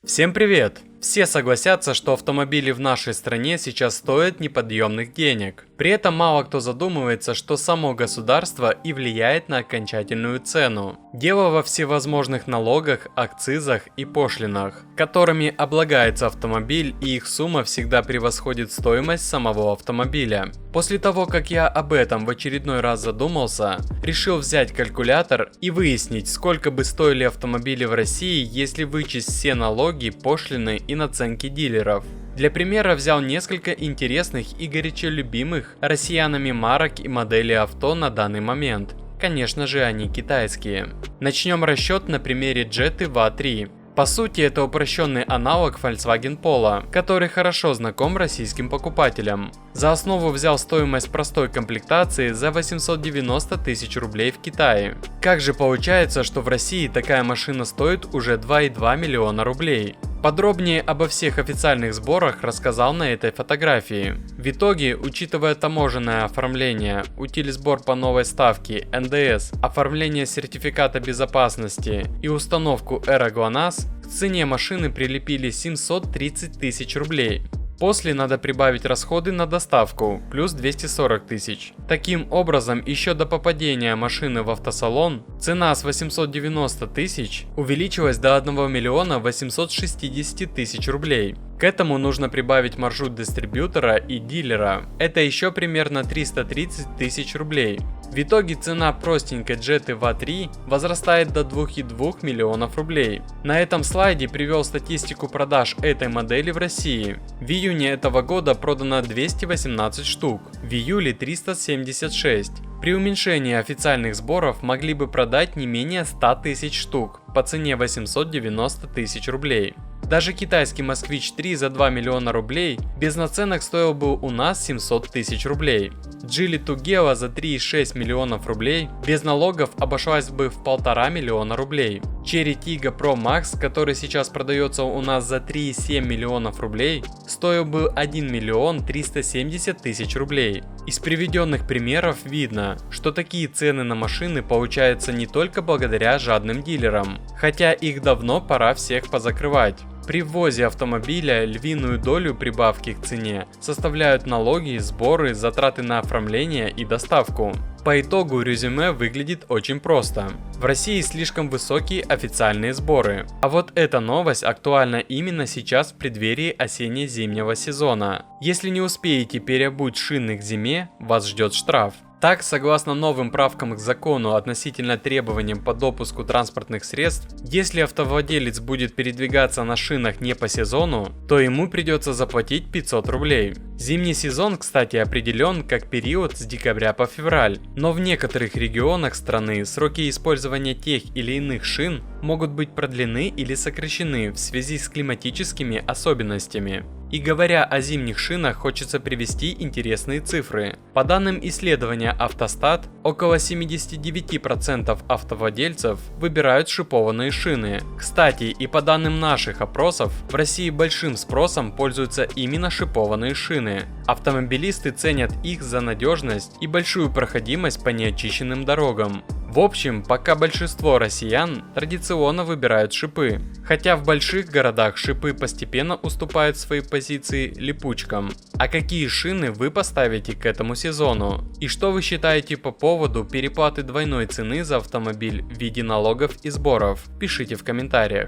Всем привет! Все согласятся, что автомобили в нашей стране сейчас стоят неподъемных денег. При этом мало кто задумывается, что само государство и влияет на окончательную цену. Дело во всевозможных налогах, акцизах и пошлинах, которыми облагается автомобиль, и их сумма всегда превосходит стоимость самого автомобиля. После того, как я об этом в очередной раз задумался, решил взять калькулятор и выяснить, сколько бы стоили автомобили в России, если вычесть все налоги, пошлины и наценки дилеров. Для примера взял несколько интересных и горячо любимых россиянами марок и моделей авто на данный момент. Конечно же, они китайские. Начнем расчет на примере Jetta VA3. По сути, это упрощенный аналог Volkswagen Polo, который хорошо знаком российским покупателям. За основу взял стоимость простой комплектации за 890 тысяч рублей в Китае. Как же получается, что в России такая машина стоит уже 2,2 миллиона рублей? Подробнее обо всех официальных сборах рассказал на этой фотографии. В итоге, учитывая таможенное оформление, утилизбор по новой ставке, НДС, оформление сертификата безопасности и установку Эра ГЛОНАСС, к цене машины прилепили 730 тысяч рублей. После надо прибавить расходы на доставку, плюс 240 тысяч. Таким образом, еще до попадения машины в автосалон, цена с 890 тысяч увеличилась до 1 миллиона 860 тысяч рублей. К этому нужно прибавить маршрут дистрибьютора и дилера. Это еще примерно 330 тысяч рублей. В итоге цена простенькой Jetta VA3 возрастает до 2,2 миллионов рублей. На этом слайде привел статистику продаж этой модели в России. В июне этого года продано 218 штук, в июле 376. При уменьшении официальных сборов могли бы продать не менее 100 тысяч штук по цене 890 тысяч рублей. Даже китайский Москвич 3 за 2 миллиона рублей без наценок стоил бы у нас 700 тысяч рублей. Geely Tugela за 3,6 миллионов рублей без налогов обошлась бы в 1,5 миллиона рублей. Cherry Tiggo Pro Max, который сейчас продается у нас за 3,7 миллионов рублей, стоил бы 1 миллион 370 тысяч рублей. Из приведенных примеров видно, что такие цены на машины получаются не только благодаря жадным дилерам, хотя их давно пора всех позакрывать. При ввозе автомобиля львиную долю прибавки к цене составляют налоги, сборы, затраты на оформление и доставку. По итогу резюме выглядит очень просто. В России слишком высокие официальные сборы. А вот эта новость актуальна именно сейчас в преддверии осенне-зимнего сезона. Если не успеете переобуть шины к зиме, вас ждет штраф. Так, согласно новым правкам к закону относительно требованиям по допуску транспортных средств, если автовладелец будет передвигаться на шинах не по сезону, то ему придется заплатить 500 рублей. Зимний сезон, кстати, определен как период с декабря по февраль, но в некоторых регионах страны сроки использования тех или иных шин могут быть продлены или сокращены в связи с климатическими особенностями. И говоря о зимних шинах, хочется привести интересные цифры. По данным исследования Автостат, около 79% автовладельцев выбирают шипованные шины. Кстати, и по данным наших опросов, в России большим спросом пользуются именно шипованные шины. Автомобилисты ценят их за надежность и большую проходимость по неочищенным дорогам. В общем, пока большинство россиян традиционно выбирают шипы, хотя в больших городах шипы постепенно уступают свои позиции липучкам. А какие шины вы поставите к этому сезону? И что вы считаете по поводу переплаты двойной цены за автомобиль в виде налогов и сборов? Пишите в комментариях.